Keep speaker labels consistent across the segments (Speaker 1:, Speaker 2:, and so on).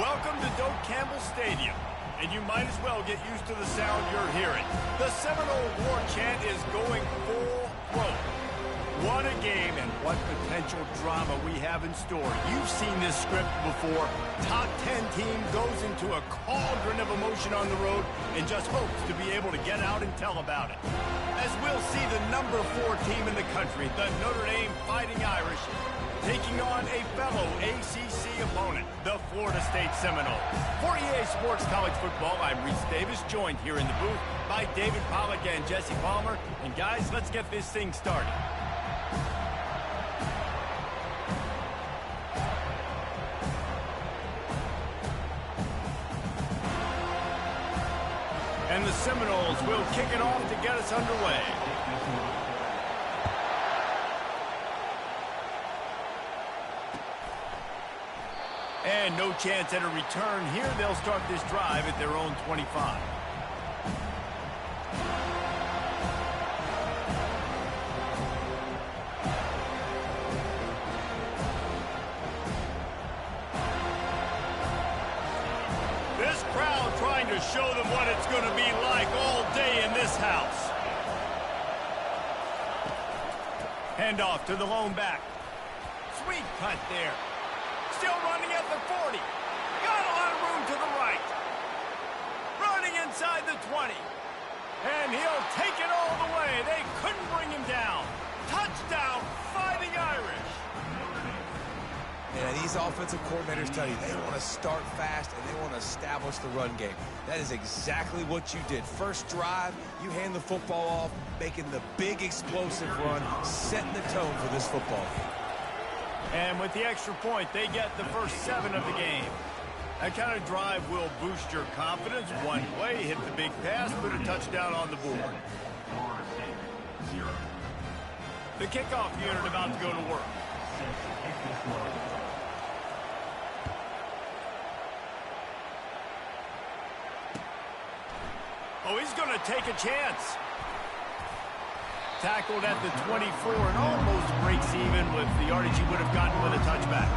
Speaker 1: Welcome to Doak Campbell Stadium, and you might as well get used to the sound you're hearing. The Seminole War Chant is going full throat. What a game and what potential drama we have in store. You've seen this script before. Top 10 team goes into a cauldron of emotion on the road and just hopes to be able to get out and tell about it. As we'll see the number 4 team in the country, the Notre Dame Fighting Irish, taking on a fellow ACC opponent, the Florida State Seminoles. For EA Sports College Football, I'm Reese Davis, joined here in the booth by David Pollack and Jesse Palmer. And guys, let's get this thing started. And the Seminoles will kick it off to get us underway. And no chance at a return here. They'll start this drive at their own 25. This crowd trying to show them what it's going to be like all day in this house. Handoff to the lone back. Sweet cut there. Still running at the 40. Got a lot of room to the right. Running inside the 20. And he'll take it all the way. They couldn't bring him down. Touchdown, Fighting Irish.
Speaker 2: And these offensive coordinators tell you they want to start fast and they want to establish the run game. That is exactly what you did. First drive, you hand the football off, making the big explosive run, setting the tone for this football game.
Speaker 1: And with the extra point, they get the first 7 of the game. That kind of drive will boost your confidence. One play, hit the big pass, put a touchdown on the board. The kickoff unit about to go to work. Oh, he's going to take a chance. Tackled at the 24 and almost breaks even with the yardage he would have gotten with a touchback.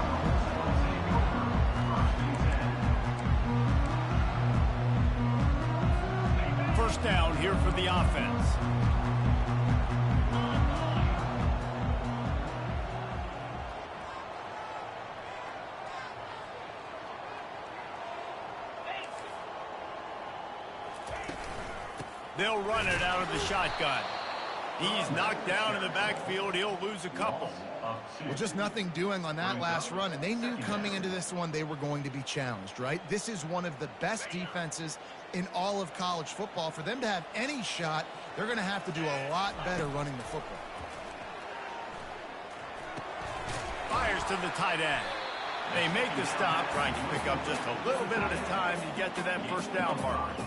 Speaker 1: First down here for the offense. They'll run it out of the shotgun. He's knocked down in the backfield. He'll lose a couple.
Speaker 3: Well, just nothing doing on that last run, and they knew coming into this one they were going to be challenged, right? This is one of the best defenses in all of college football. For them to have any shot, they're going to have to do a lot better running the football.
Speaker 1: Fires to the tight end. They make the stop, trying to pick up just a little bit at a time to get to that first down marker.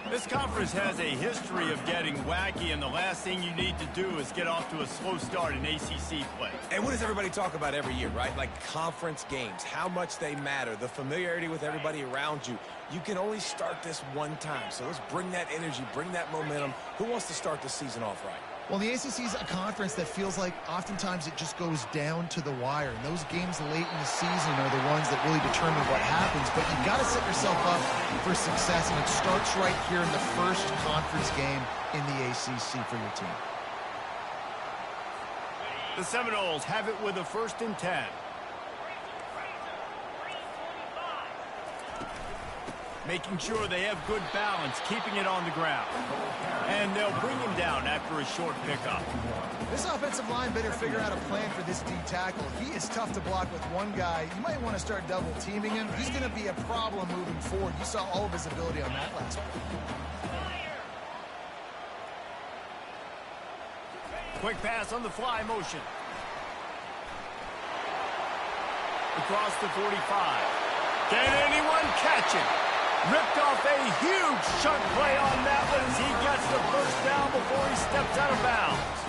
Speaker 1: This conference has a history of getting wacky, and the last thing you need to do is get off to a slow start in ACC play.
Speaker 2: And what does everybody talk about every year, right? Like conference games, how much they matter, the familiarity with everybody around you. You can only start this one time, so let's bring that energy, bring that momentum. Who wants to start the season off right?
Speaker 3: Well, the ACC is a conference that feels like oftentimes it just goes down to the wire. And those games late in the season are the ones that really determine what happens. But you've got to set yourself up for success, and it starts right here in the first conference game in the ACC for your team.
Speaker 1: The Seminoles have it with a 1st and 10. Making sure they have good balance, keeping it on the ground. And they'll bring him down after a short pickup.
Speaker 3: This offensive line better figure out a plan for this D tackle. He is tough to block with one guy. You might want to start double teaming him. He's going to be a problem moving forward. You saw all of his ability on that last one.
Speaker 1: Quick pass on the fly motion. Across the 45. Can anyone catch it? Ripped off a huge chunk play on that one as he gets the first down before he steps out of bounds.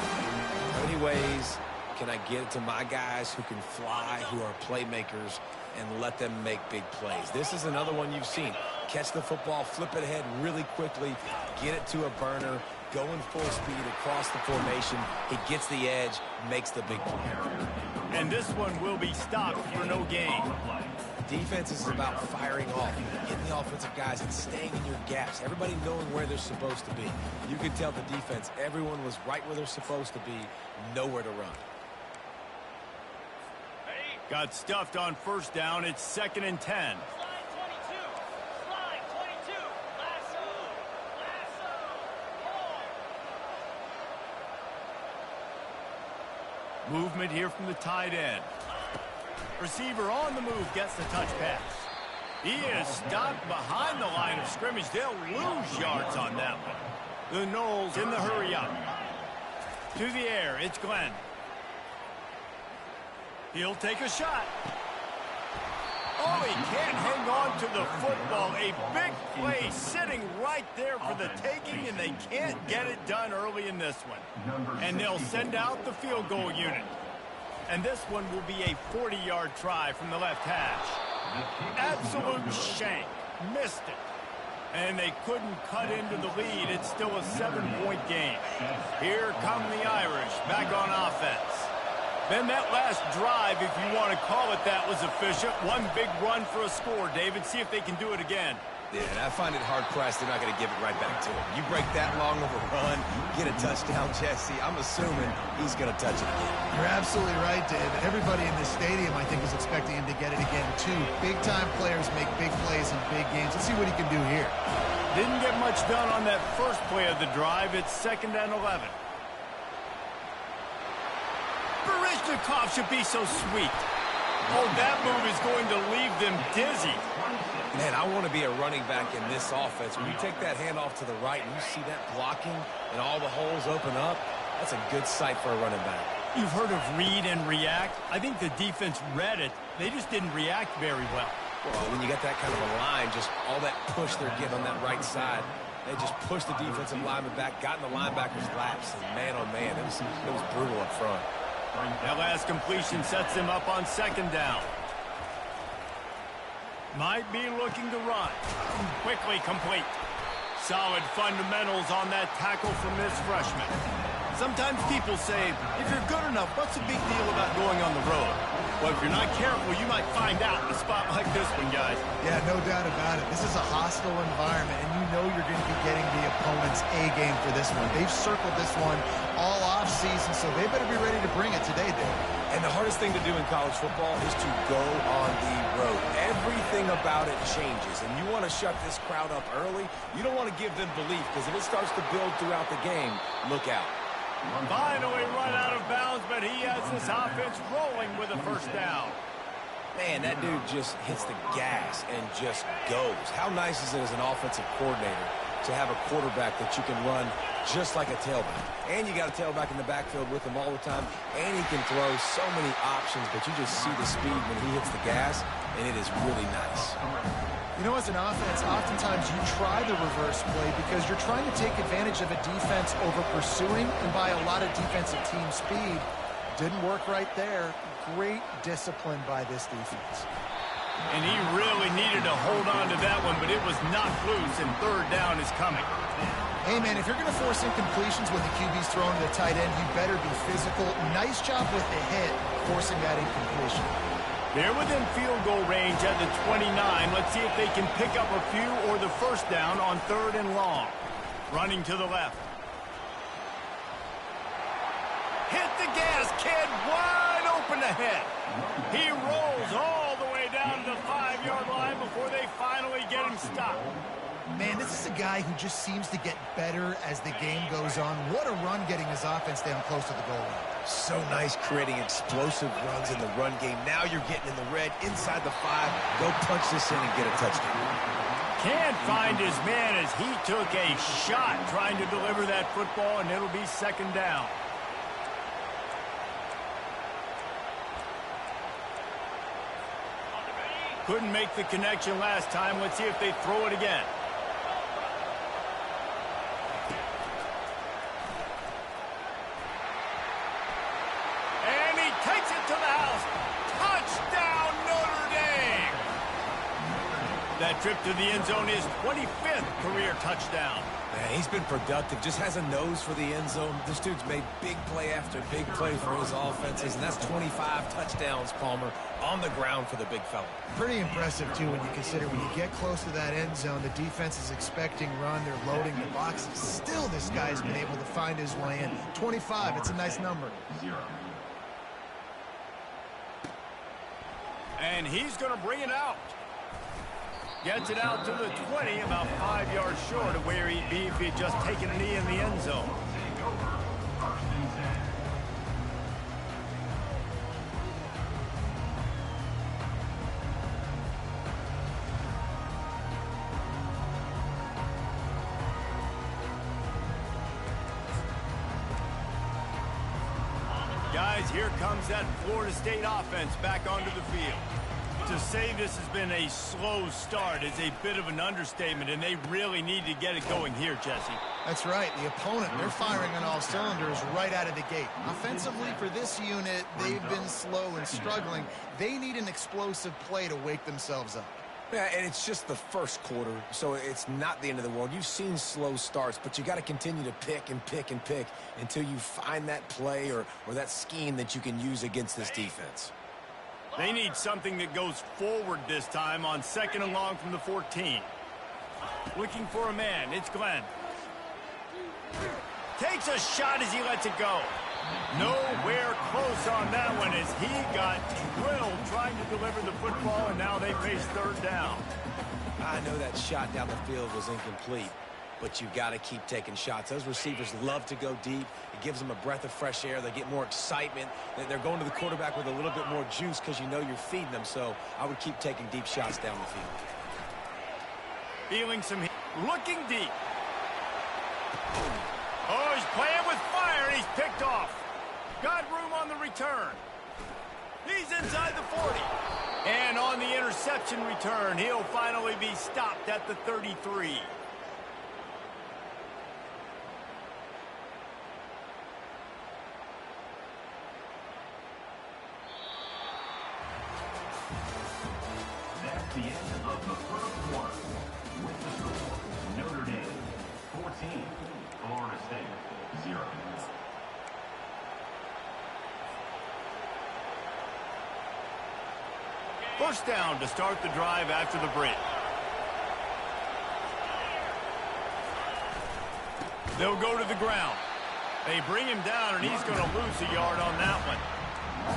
Speaker 2: How many ways can I get it to my guys who can fly, who are playmakers, and let them make big plays? This is another one you've seen. Catch the football, flip it ahead really quickly, get it to a burner, going full speed across the formation. He gets the edge, makes the big play.
Speaker 1: And this one will be stopped for no gain.
Speaker 2: Defense is about firing off, getting the offensive guys and staying in your gaps. Everybody knowing where they're supposed to be. You can tell the defense, everyone was right where they're supposed to be, nowhere to run.
Speaker 1: Got stuffed on first down. It's 2nd and 10. Movement here from the tight end. Receiver on the move gets the touch pass. He is stopped behind the line of scrimmage. They'll lose yards on that one. The Knowles in the hurry up. To the air, it's Glenn. He'll take a shot. Oh, he can't hang on to the football. A big play sitting right there for the taking, and they can't get it done early in this one. And they'll send out the field goal unit. And this one will be a 40-yard try from the left hash. Absolute shank. Missed it. And they couldn't cut into the lead. It's still a 7-point game. Here come the Irish back on offense. Then that last drive, if you want to call it that, was efficient. One big run for a score, David. See if they can do it again.
Speaker 2: Yeah, and I find it hard-pressed they're not going to give it right back to him. You break that long of a run, get a touchdown, Jesse, I'm assuming he's going to touch it again.
Speaker 3: You're absolutely right, David. Everybody in this stadium, I think, is expecting him to get it again, too. Big-time players make big plays in big games. Let's see what he can do here.
Speaker 1: Didn't get much done on that first play of the drive. It's 2nd and 11. Barishnikov should be so sweet. Oh, that move is going to leave them dizzy.
Speaker 2: Man, I want to be a running back in this offense. When you take that handoff to the right and you see that blocking and all the holes open up, that's a good sight for a running back.
Speaker 1: You've heard of read and react. I think the defense read it. They just didn't react very well.
Speaker 2: Well, when you get that kind of a line, just all that push they're getting on that right side, they just pushed the defensive lineman back, got in the linebacker's laps, and man, oh man, it was brutal up front.
Speaker 1: That last completion sets him up on 2nd down. Might be looking to run. Quickly complete. Solid fundamentals on that tackle from this freshman. Sometimes people say, if you're good enough, what's the big deal about going on the road? Well, if you're not careful, you might find out in a spot like this one, guys.
Speaker 3: Yeah, no doubt about it. This is a hostile environment, and you know you're going to be getting the opponent's A-game for this one. They've circled this one all off-season, so they better be ready to bring it today, Dave.
Speaker 2: And the hardest thing to do in college football is to go on the road. Everything about it changes, and you want to shut this crowd up early. You don't want to give them belief, because if it starts to build throughout the game, look out.
Speaker 1: Finally run out of bounds, but he has this offense rolling with a first down.
Speaker 2: Man, that dude just hits the gas and just goes. How nice is it as an offensive coordinator to have a quarterback that you can run just like a tailback? And you got a tailback in the backfield with him all the time, and he can throw so many options, but you just see the speed when he hits the gas, and it is really nice.
Speaker 3: You know, as an offense, oftentimes you try the reverse play because you're trying to take advantage of a defense over pursuing and by a lot of defensive team speed. Didn't work right there. Great discipline by this defense.
Speaker 1: And he really needed to hold on to that one, but it was knocked loose, and 3rd down is coming.
Speaker 3: Hey, man, if you're going to force incompletions when the QB's throwing to the tight end, you better be physical. Nice job with the hit, forcing that incompletion.
Speaker 1: They're within field goal range at the 29. Let's see if they can pick up a few or the first down on 3rd and long. Running to the left. Hit the gas, kid. Wide open ahead. He rolls all the way down to the 5-yard line before they finally get him stopped.
Speaker 3: Man, this is a guy who just seems to get better as the game goes on. What a run getting his offense down close to the goal line.
Speaker 2: So nice creating explosive runs in the run game. Now you're getting in the red inside the 5. Go punch this in and get a touchdown.
Speaker 1: Can't find his man as he took a shot trying to deliver that football, and it'll be 2nd down. Couldn't make the connection last time. Let's see if they throw it again. And he takes it to the house. Touchdown, Notre Dame! That trip to the end zone is 25th career touchdown.
Speaker 2: Man, he's been productive, just has a nose for the end zone. This dude's made big play after big play for his offenses, and that's 25 touchdowns, Palmer, on the ground for the big fella.
Speaker 3: Pretty impressive, too, when you consider when you get close to that end zone, the defense is expecting run, they're loading the boxes. Still, this guy's been able to find his way in. 25, it's a nice number.
Speaker 1: And he's going to bring it out. Gets it out to the 20, about 5 yards short of where he'd be if he had just taken a knee in the end zone. Guys, here comes that Florida State offense back onto the field. To say this has been a slow start is a bit of an understatement, and they really need to get it going here, Jesse.
Speaker 3: That's right. The opponent, they're firing on all cylinders right out of the gate. Offensively, for this unit, they've been slow and struggling. They need an explosive play to wake themselves up.
Speaker 2: Yeah, and it's just the first quarter, so it's not the end of the world. You've seen slow starts, but you got to continue to pick and pick and pick until you find that play or that scheme that you can use against this defense.
Speaker 1: They need something that goes forward this time on 2nd and long from the 14. Looking for a man. It's Glenn. Takes a shot as he lets it go. Nowhere close on that one as he got drilled trying to deliver the football, and now they face 3rd down.
Speaker 2: I know that shot down the field was incomplete, but you've got to keep taking shots. Those receivers love to go deep. It gives them a breath of fresh air. They get more excitement. They're going to the quarterback with a little bit more juice because you know you're feeding them. So I would keep taking deep shots down the field.
Speaker 1: Feeling some heat. Looking deep. Oh, he's playing with fire, and he's picked off. Got room on the return. He's inside the 40. And on the interception return, he'll finally be stopped at the 33.
Speaker 4: That's the end of the first quarter. With the score, Notre Dame 14, Florida State 0.
Speaker 1: First down to start the drive after the break. They'll go to the ground. They bring him down, and he's going to lose a yard on that one.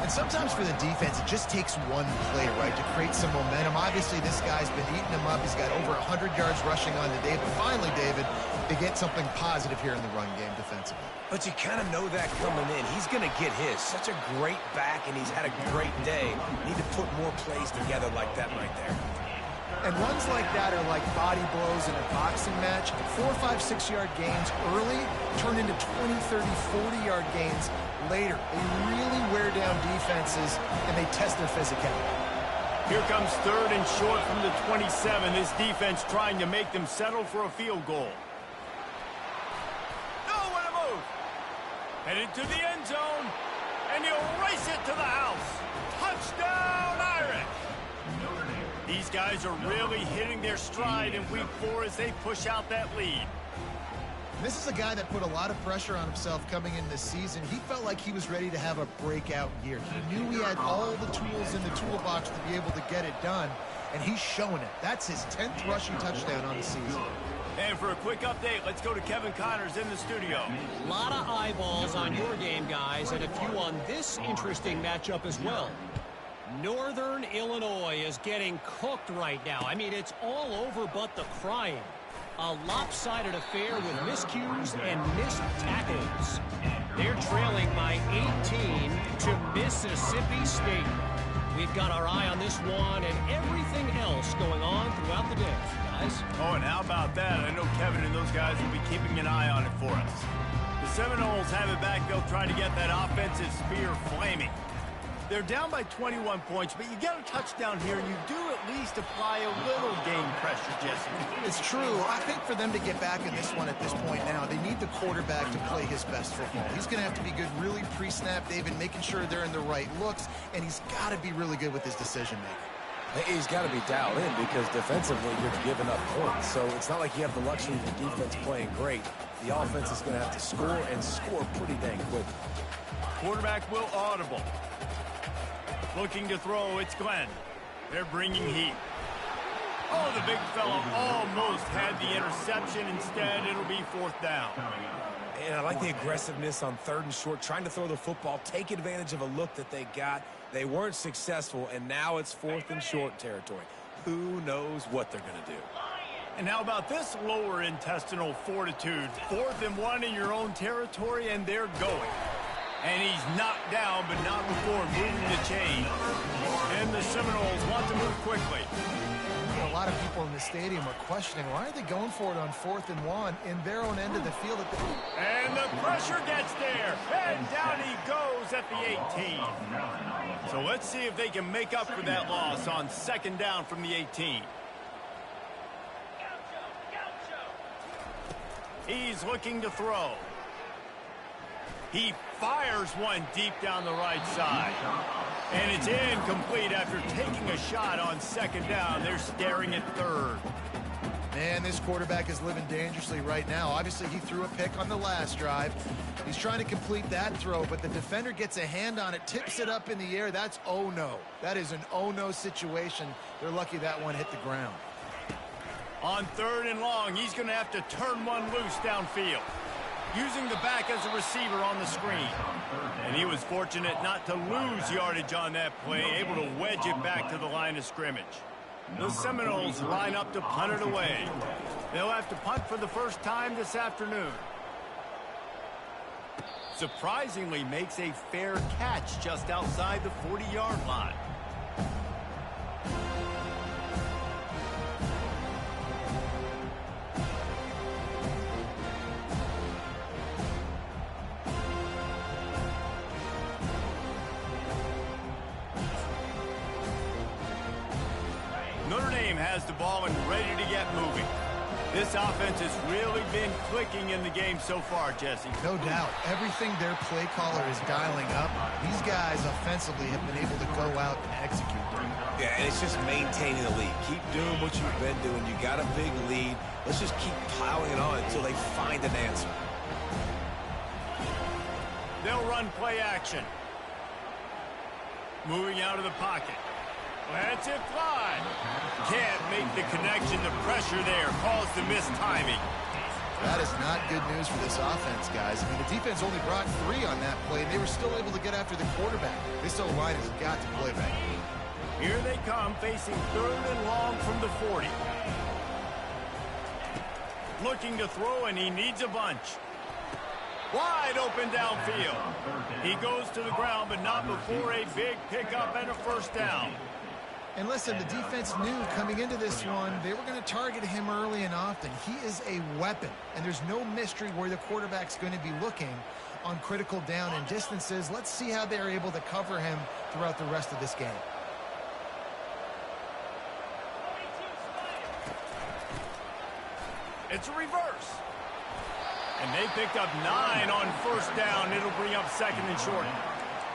Speaker 3: And sometimes for the defense, it just takes one play, right, to create some momentum. Obviously, this guy's been eating them up. He's got over 100 yards rushing on the day. But finally, David, they get something positive here in the run game defensively.
Speaker 2: But you kind of know that coming in. He's going to get his. Such a great back, and he's had a great day. Need to put more plays together like that right there.
Speaker 3: And runs like that are like body blows in a boxing match. 4, 5, 6-yard gains early turn into 20, 30, 40-yard gains later. They really wear down defenses, and they test their physicality.
Speaker 1: Here comes 3rd and short from the 27. This defense trying to make them settle for a field goal. Oh, what a move! Headed to the end zone, and he'll race it to the house. Touchdown, Irish! These guys are really hitting their stride in week 4 as they push out that lead.
Speaker 3: This is a guy that put a lot of pressure on himself coming in this season. He felt like he was ready to have a breakout year. He knew he had all the tools in the toolbox to be able to get it done, and he's showing it. That's his 10th rushing touchdown on the season.
Speaker 1: And for a quick update, let's go to Kevin Connors in the studio.
Speaker 5: A lot of eyeballs on your game, guys, and a few on this interesting matchup as well. Northern Illinois is getting cooked right now. I mean, it's all over but the crying. A lopsided affair with miscues and missed tackles. They're trailing by 18 to Mississippi State. We've got our eye on this one and everything else going on throughout the day, guys.
Speaker 1: Oh, and how about that? I know Kevin and those guys will be keeping an eye on it for us. The Seminoles have it back. They'll try to get that offensive spear flaming. They're down by 21 points, but you get a touchdown here, and you do at least apply a little game pressure, Jesse.
Speaker 3: It's true. I think for them to get back in this one at this point now, they need the quarterback to play his best football. He's going to have to be good really pre-snap, David, making sure they're in the right looks, and he's got to be really good with his decision-making.
Speaker 2: He's got to be dialed in because defensively you're giving up points. So it's not like you have the luxury of the defense playing great. The offense is going to have to score and score pretty dang quick.
Speaker 1: Quarterback will audible. Looking to throw, it's Glenn. They're bringing heat. Oh, the big fella almost had the interception. Instead, it'll be 4th down.
Speaker 2: And I like the aggressiveness on 3rd and short, trying to throw the football, take advantage of a look that they got. They weren't successful, and now it's 4th and short territory. Who knows what they're going to do?
Speaker 1: And how about this lower intestinal fortitude? 4th and 1 in your own territory, and they're going. And he's knocked down, but not before moving the chain. And the Seminoles want to move quickly.
Speaker 3: A lot of people in the stadium are questioning, why are they going for it on 4th and 1 in their own end of the field?
Speaker 1: And the pressure gets there. And down he goes at the 18. So let's see if they can make up for that loss on 2nd down from the 18. He's looking to throw. He fires one deep down the right side. And it's incomplete after taking a shot on 2nd down. They're staring at 3rd.
Speaker 3: Man, this quarterback is living dangerously right now. Obviously, he threw a pick on the last drive. He's trying to complete that throw, but the defender gets a hand on it, tips it up in the air. That's oh-no. That is an oh-no situation. They're lucky that one hit the ground.
Speaker 1: On 3rd and long, he's going to have to turn one loose downfield, using the back as a receiver on the screen. And he was fortunate not to lose yardage on that play, able to wedge it back to the line of scrimmage. The Seminoles line up to punt it away. They'll have to punt for the first time this afternoon. Surprisingly makes a fair catch just outside the 40-yard line. Notre Dame has the ball and ready to get moving. This offense has really been clicking in the game so far, Jesse.
Speaker 3: No doubt. Everything their play caller is dialing up, these guys offensively have been able to go out and execute.
Speaker 2: Yeah, and it's just maintaining the lead. Keep doing what you've been doing. You got a big lead. Let's just keep piling it on until they find an answer.
Speaker 1: They'll run play action. Moving out of the pocket. Lets it fly. Can't make the connection. The pressure there caused the missed timing.
Speaker 3: That is not good news for this offense, guys. I mean, the defense only brought 3 on that play, and they were still able to get after the quarterback. This O-line has got to play back.
Speaker 1: Here they come, facing 3rd and long from the 40. Looking to throw, and he needs a bunch. Wide open downfield. He goes to the ground, but not before a big pickup and a 1st down.
Speaker 3: And listen, the defense knew coming into this one, they were going to target him early and often. He is a weapon, and there's no mystery where the quarterback's going to be looking on critical down and distances. Let's see how they're able to cover him throughout the rest of this game.
Speaker 1: It's a reverse. And they picked up 9 on 1st down. It'll bring up 2nd and short.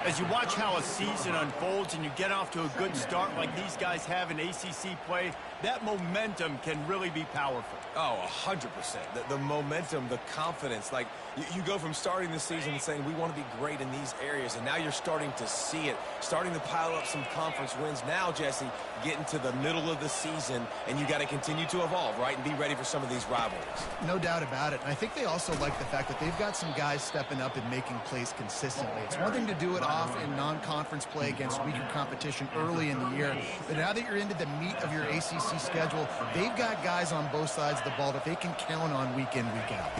Speaker 1: As you watch how a season unfolds and you get off to a good start like these guys have in ACC play, that momentum can really be powerful.
Speaker 2: Oh, 100%. The momentum, the confidence. Like, you go from starting the season and saying, we want to be great in these areas, and now you're starting to see it, starting to pile up some conference wins. Now, Jesse, getting to the middle of the season, and you got to continue to evolve, right, and be ready for some of these rivalries.
Speaker 3: No doubt about it. And I think they also like the fact that they've got some guys stepping up and making plays consistently. It's one thing to do it off in non-conference play against weaker competition early in the year, but now that you're into the meat of your ACC schedule, they've got guys on both sides of the ball that they can count on week in, week out.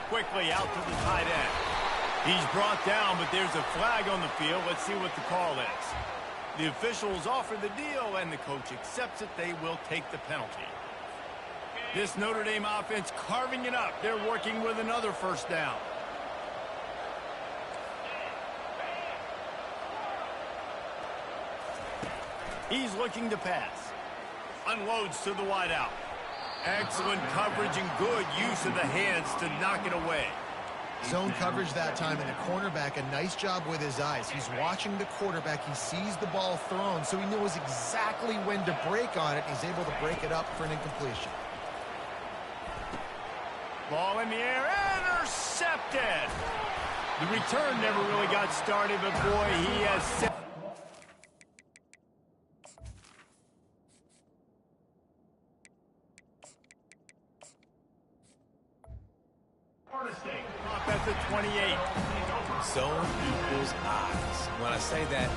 Speaker 1: Quickly out to the tight end. He's brought down, but there's a flag on the field. Let's see what the call is. The officials offer the deal, and the coach accepts it. They will take the penalty. This Notre Dame offense carving it up. They're working with another 1st down. He's looking to pass. Unloads to the wideout. Excellent coverage and good use of the hands to knock it away.
Speaker 3: Zone coverage that time, and the cornerback, a nice job with his eyes. He's watching the quarterback. He sees the ball thrown, so he knows exactly when to break on it. He's able to break it up for an incompletion.
Speaker 1: Ball in the air, intercepted. The return never really got started, but boy, he has set. Up at the 28.
Speaker 2: Zone equals eyes. When I say that,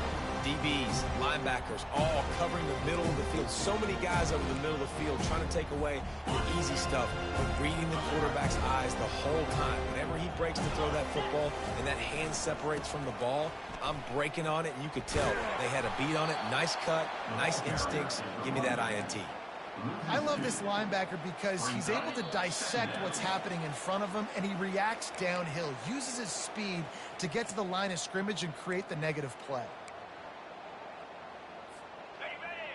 Speaker 2: DBs, linebackers, all covering the middle of the field. So many guys over the middle of the field trying to take away the easy stuff, but reading the quarterback's eyes the whole time. Whenever he breaks to throw that football and that hand separates from the ball, I'm breaking on it, and you could tell they had a beat on it. Nice cut, nice instincts. Give me that INT.
Speaker 3: I love this linebacker because he's able to dissect what's happening in front of him, and he reacts downhill, uses his speed to get to the line of scrimmage and create the negative play.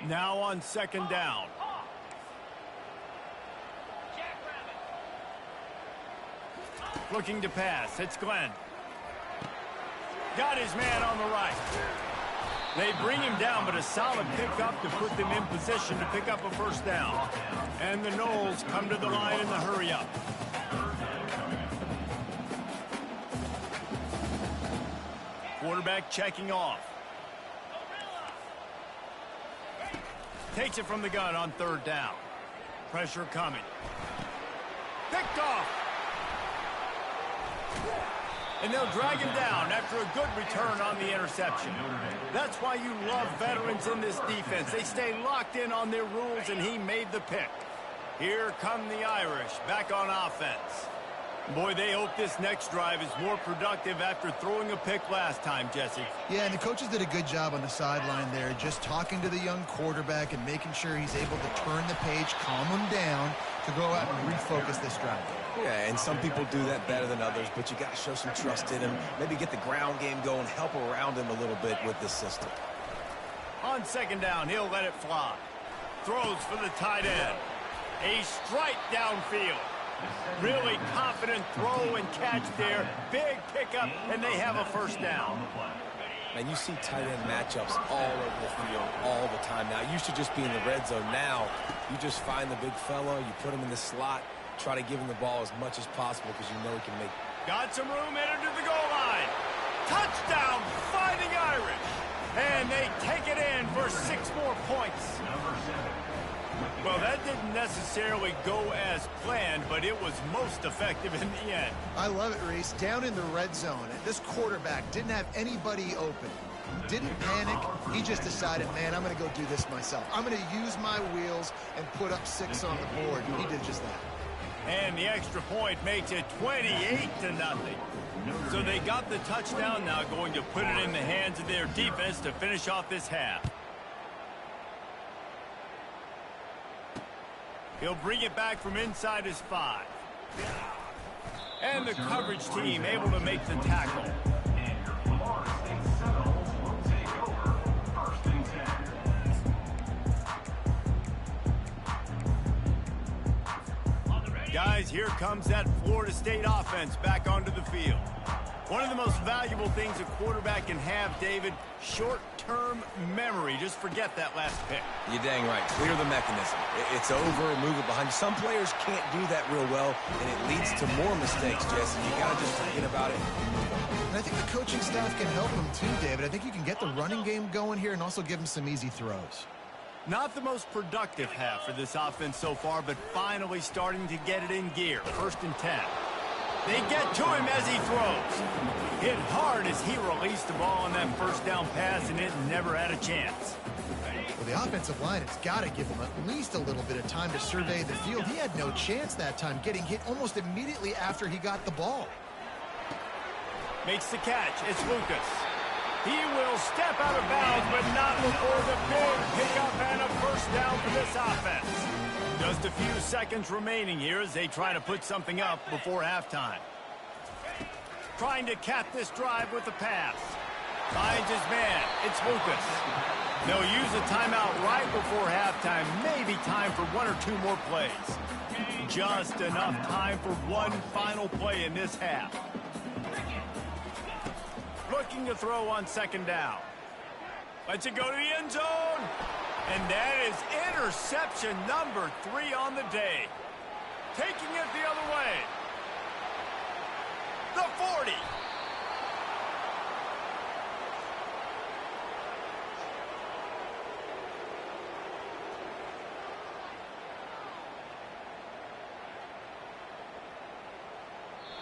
Speaker 1: Now on second down. Looking to pass. It's Glenn. Got his man on the right. They bring him down, but a solid pickup to put them in position to pick up a first down. And the Knowles come to the line in the hurry-up. Quarterback checking off. Takes it from the gun on third down. Pressure coming. Picked off. And they'll drag him down after a good return on the interception. That's why you love veterans in this defense. They stay locked in on their rules, and he made the pick. Here come the Irish back on offense. Boy, they hope this next drive is more productive after throwing a pick last time, Jesse.
Speaker 3: Yeah, and the coaches did a good job on the sideline there, just talking to the young quarterback and making sure he's able to turn the page, calm him down to go out and refocus this drive.
Speaker 2: Yeah, and some people do that better than others, but you got to show some trust in him. Maybe get the ground game going, help around him a little bit with this system.
Speaker 1: On second down, he'll let it fly. Throws for the tight end. A strike downfield. Really confident throw and catch there. Big pickup, and they have a first down.
Speaker 2: And you see tight end matchups all over the field all the time now. It used to just be in the red zone. Now you just find the big fellow, you put him in the slot, try to give him the ball as much as possible because you know he can make it.
Speaker 1: Got some room, entered to the goal line. Touchdown, Fighting Irish. And they take it in for 6 more points. Well, that didn't necessarily go as planned, but it was most effective in the end.
Speaker 3: I love it, Reese. Down in the red zone, this quarterback didn't have anybody open. Didn't panic. He just decided, man, I'm going to go do this myself. I'm going to use my wheels and put up 6 on the board. He did just that.
Speaker 1: And the extra point makes it 28-0. So they got the touchdown, now going to put it in the hands of their defense to finish off this half. He'll bring it back from inside his 5. And the coverage team able to make the tackle. Guys, here comes that Florida State offense back onto the field. One of the most valuable things a quarterback can have, David, short-term memory. Just forget that last pick.
Speaker 2: You're dang right. Clear the mechanism. It's over, move it behind. Some players can't do that real well, and it leads to more mistakes, Jesse. You got to just forget about it and move on.
Speaker 3: And I think the coaching staff can help him too, David. I think you can get the running game going here and also give him some easy throws.
Speaker 1: Not the most productive half for this offense so far, but finally starting to get it in gear. 1st and 10. They get to him as he throws. Hit hard as he released the ball on that first down pass, and it never had a chance.
Speaker 3: Well, the offensive line has got to give him at least a little bit of time to survey the field. He had no chance that time, getting hit almost immediately after he got the ball.
Speaker 1: Makes the catch. It's Lucas. He will step out of bounds, but not before the big pickup and a first down for this offense. Just a few seconds remaining here as they try to put something up before halftime. Trying to cap this drive with a pass. Finds his man. It's Lucas. They'll use a timeout right before halftime. Maybe time for 1 or 2 more plays. Just enough time for one final play in this half. looking to throw on second down. Lets it go to the end zone. And that is interception number 3 on the day. Taking it the other way. The 40.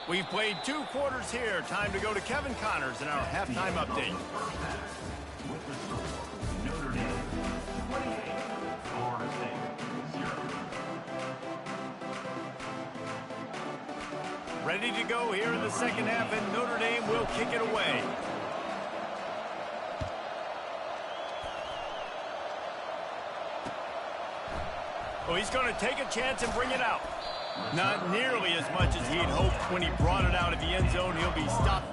Speaker 1: We've played 2 quarters here. Time to go to Kevin Connors in our halftime update.
Speaker 4: With the score, Notre Dame 28, Florida State 0.
Speaker 1: Ready to go here in the second half, and Notre Dame will kick it away. Oh, he's going to take a chance and bring it out. Not nearly as much as he'd hoped when he brought it out at the end zone. He'll be stopped